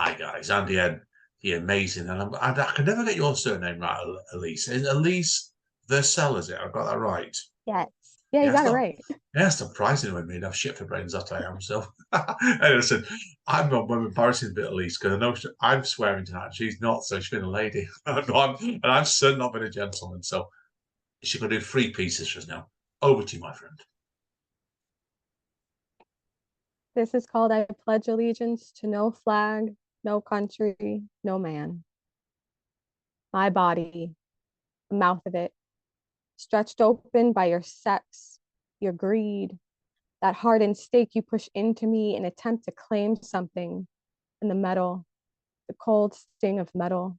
Hi guys, I'm the amazing, and I can never get your surname right, Alise. Is Alise Versella, is it? I got that right. Yes. Yeah, you Yeah, got it right. yeah, surprising with me. I've shit for brains that I am. So, anyway, listen, I'm embarrassing a bit, Alise, because I know I'm swearing tonight. And she's not, so she's been a lady, and I'm certainly not been a gentleman. So, she's going to do three pieces just now. Over to you, my friend. This is called I Pledge Allegiance to No Flag, No Country, No Man. My body, the mouth of it, stretched open by your sex, your greed, that hardened stake you push into me in attempt to claim something in the metal, the cold sting of metal.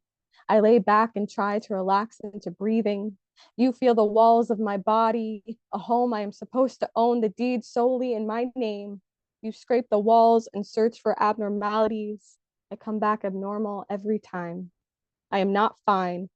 I lay back and try to relax into breathing. You feel the walls of my body, a home I am supposed to own, the deed solely in my name. You scrape the walls and search for abnormalities. I come back abnormal every time. I am not fine.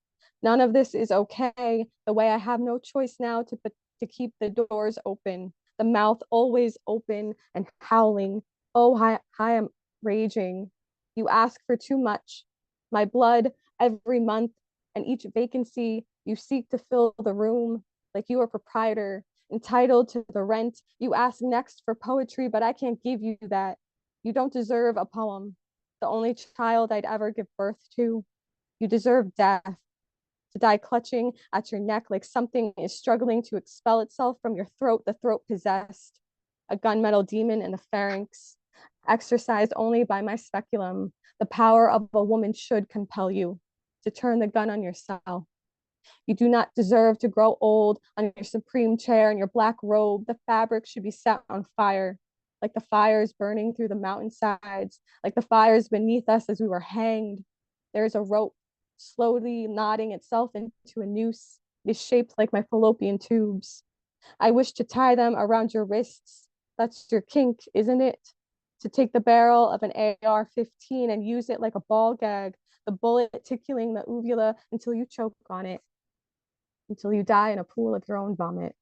None of this is okay. The way I have no choice now to keep the doors open, the mouth always open and howling. Oh, I am raging. You ask for too much. My blood every month, and each vacancy you seek to fill the room like you are proprietor, entitled to the rent. You ask next for poetry, but I can't give you that. You don't deserve a poem, the only child I'd ever give birth to. You deserve death, to die clutching at your neck like something is struggling to expel itself from your throat, the throat possessed, a gunmetal demon in the pharynx, exercised only by my speculum. The power of a woman should compel you to turn the gun on yourself. You do not deserve to grow old on your supreme chair in your black robe. The fabric should be set on fire, like the fires burning through the mountainsides, like the fires beneath us as we were hanged. There is a rope slowly knotting itself into a noose. It is shaped like my fallopian tubes. I wish to tie them around your wrists. That's your kink, isn't it? To take the barrel of an AR-15 and use it like a ball gag, the bullet tickling the uvula until you choke on it, until you die in a pool of your own vomit.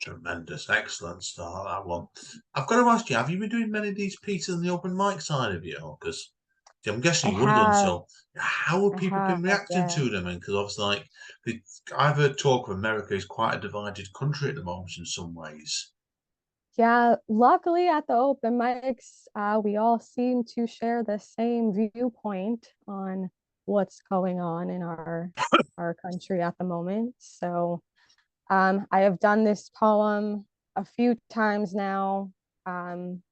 Tremendous, excellent start, that one. I've got to ask you, have you been doing many of these pieces on the open mic side of you? Because I'm guessing I you would have done have, so. How have I people been have, reacting yeah. to them? And because obviously, like, I've heard talk of America is quite a divided country at the moment in some ways. Yeah, luckily at the open mics, we all seem to share the same viewpoint on what's going on in our country at the moment. So I have done this poem a few times now, um,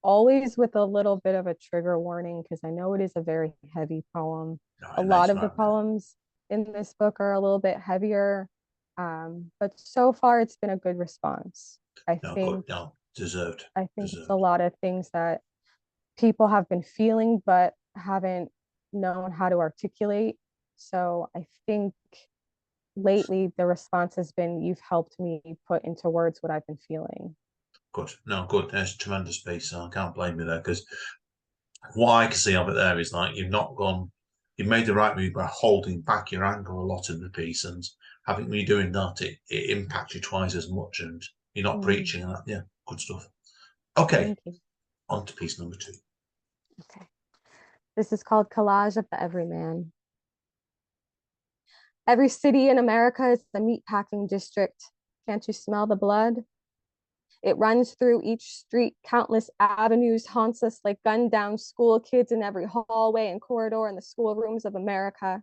always with a little bit of a trigger warning because I know it is a very heavy poem. No, A it lot makes of the right. poems in this book are a little bit heavier, but so far it's been a good response. I No, good. think No, deserved. I think it's a Deserved. lot of things that people have been feeling but haven't known how to articulate. So I think lately the response has been you've helped me put into words what I've been feeling. Good. No, good. There's a tremendous piece. So I can't blame you there because what I can see of it there is like you've not gone, you've made the right move by holding back your anger a lot in the piece, and having me doing that, it impacts you twice as much, and you're not Mm, preaching. And that, yeah, good stuff. Okay, thank you. on to piece number two. Okay. This is called Collage of the Everyman. Every city in America is a meatpacking district. Can't you smell the blood? It runs through each street, countless avenues, haunts us like gunned down school kids in every hallway and corridor in the schoolrooms of America.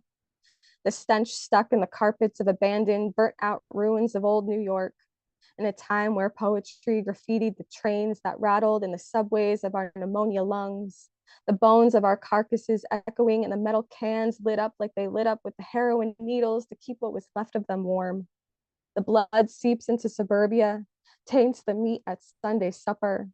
The stench stuck in the carpets of abandoned, burnt out ruins of old New York, in a time where poetry graffitied the trains that rattled in the subways of our pneumonia lungs, the bones of our carcasses echoing in the metal cans lit up like they lit up with the heroin needles to keep what was left of them warm. The blood seeps into suburbia, taints the meat at Sunday supper.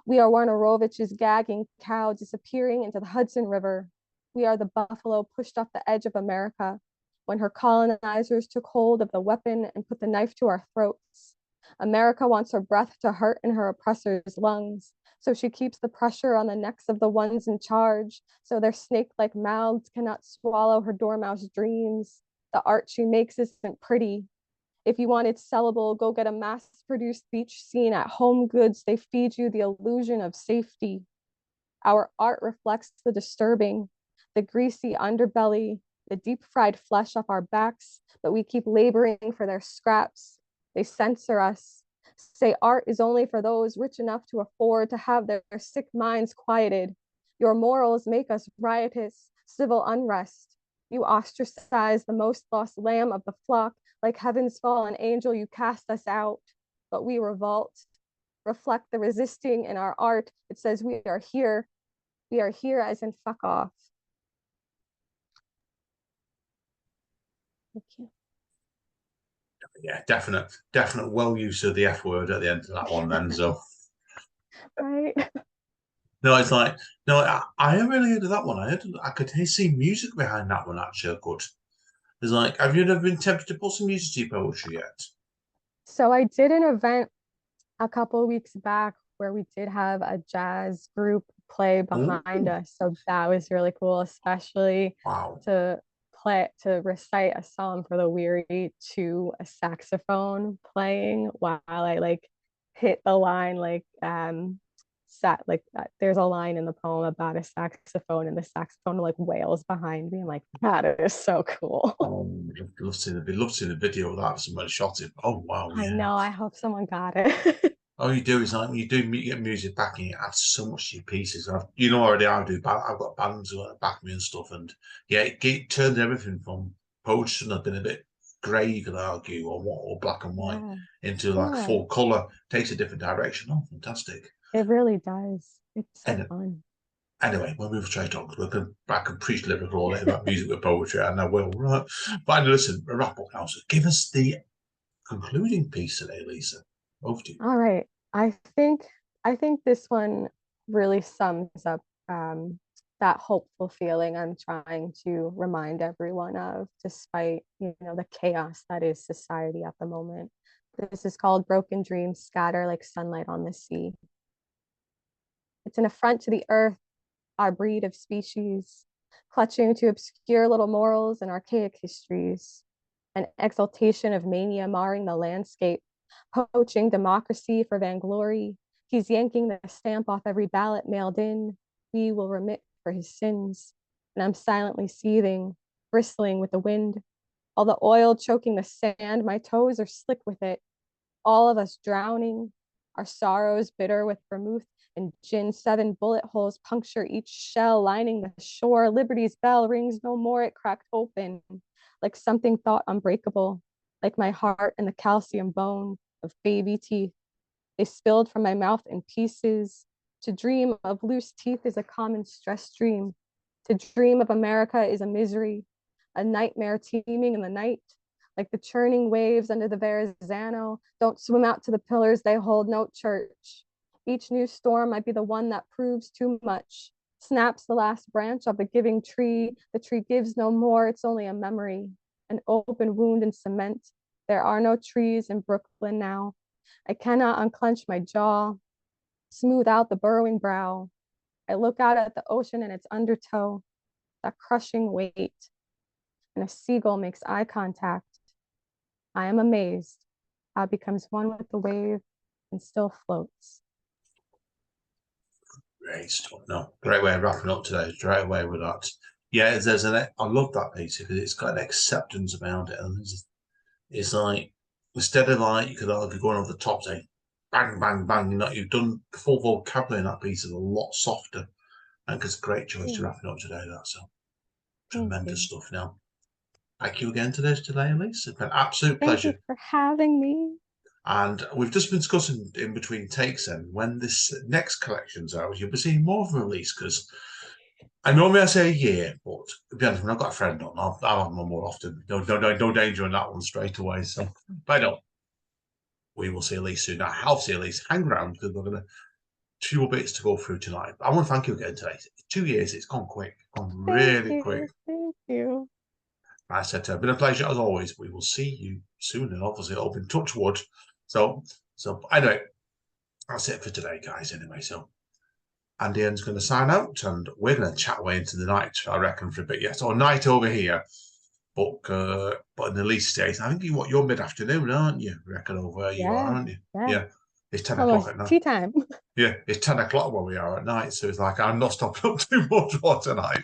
We are Warnorovich's gagging cow disappearing into the Hudson River. We are the buffalo pushed off the edge of America when her colonizers took hold of the weapon and put the knife to our throats. America wants her breath to hurt in her oppressor's lungs, so she keeps the pressure on the necks of the ones in charge, so their snake-like mouths cannot swallow her dormouse dreams. The art she makes isn't pretty. If you want it sellable, go get a mass-produced beach scene. At Home Goods, they feed you the illusion of safety. Our art reflects the disturbing, the greasy underbelly, the deep-fried flesh off our backs, but we keep laboring for their scraps. They censor us, say art is only for those rich enough to afford to have their sick minds quieted. Your morals make us riotous, civil unrest. You ostracize the most lost lamb of the flock. Like heaven's fallen angel, you cast us out, but we revolt. Reflect the resisting in our art. It says we are here. We are here as in fuck off. Thank you. Yeah, definite well use of the F word at the end of that one then. So Right. no, it's like no, I haven't really heard of that one. I could see music behind that one actually. I could. It's like, have you ever been tempted to put some music to your poetry yet? So I did an event a couple of weeks back where we did have a jazz group play Oh, behind us. So that was really cool, especially wow. to recite a song for the weary to a saxophone playing while I like hit the line there's a line in the poem about a saxophone and the saxophone like wails behind me. I'm like, that is so cool. I'd love to see the video of that if somebody shot it. Oh wow, I yeah. know. I hope someone got it. All you do is like when you do get music backing, it adds so much to your pieces. You know already I do. I've got bands who back me and stuff, and yeah, it turns everything from poetry and I've been a bit grey, you could argue, or black and white, Yeah. into like Yeah. full color. Takes a different direction. Oh, fantastic! It really does. It's so And fun. anyway, we'll move straight on because I can preach lyrical all day about music with poetry, and I will. Right, but listen, wrap up now. So give us the concluding piece today, Lisa. Over to you. All right. I think this one really sums up that hopeful feeling I'm trying to remind everyone of, despite the chaos that is society at the moment. This is called Broken Dreams Scatter Like Sunlight on the Sea. It's an affront to the earth, our breed of species, clutching to obscure little morals and archaic histories, an exaltation of mania marring the landscape, poaching democracy for vainglory. He's yanking the stamp off every ballot mailed in. We will remit for his sins. And I'm silently seething, bristling with the wind. All the oil choking the sand, my toes are slick with it. All of us drowning, our sorrows bitter with vermouth and gin. 7 bullet holes puncture each shell lining the shore. Liberty's bell rings no more. It cracked open like something thought unbreakable, like my heart and the calcium bone of baby teeth. They spilled from my mouth in pieces. To dream of loose teeth is a common stress dream. To dream of America is a misery, a nightmare teeming in the night, like the churning waves under the Verrazano. Don't swim out to the pillars they hold, no church. Each new storm might be the one that proves too much, snaps the last branch of the giving tree. The tree gives no more, it's only a memory, an open wound in cement. There are no trees in Brooklyn now. I cannot unclench my jaw, smooth out the burrowing brow. I look out at the ocean and its undertow, that crushing weight, and a seagull makes eye contact. I am amazed how it becomes one with the wave and still floats. Great stuff. No, great way of wrapping up today. Straight away with that. Yeah, I love that piece because it's got an acceptance about it, and it's like instead of like you could argue going over the top, say bang, bang, bang. You've done the full vocabulary in that piece is a lot softer, and it's a great choice to wrapping up today. That's so tremendous stuff. Now, thank you again today, Elise. It's been an absolute Thank you pleasure. for having me. And we've just been discussing in between takes then when this next collection's out, you'll be seeing more of them release because normally I say a year, but to be honest, when I've got a friend on, I'll have them more often. No danger on that one straight away. So, but I know we will see Elise soon. Now, I'll see Elise. Hang around because we're going to two more bits to go through tonight. I want to thank you again today. 2 years, it's gone quick, gone really quick. Thank you. I said, it's been a pleasure as always. We will see you soon, and obviously, I'll be in touch wood. So anyway, that's it for today, guys. Anyway, so Andy N's going to sign out, and we're going to chat away into the night, I reckon, for a bit. Yes, or night over here. But in the least states, I think you're mid-afternoon, aren't you? I reckon over where you are, Yeah, aren't you? yeah. Yeah. It's 10 o'clock Almost at night. tea time. Yeah, it's 10 o'clock where we are at night. So it's like, I'm not stopping up too much for tonight.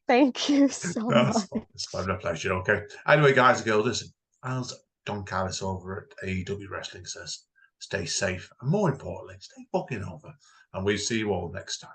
Thank you so much. It's been a pleasure. Okay. Anyway, guys and girls, listen, as Don Callis over at AEW Wrestling says, stay safe. And more importantly, stay fucking over. And we'll see you all next time.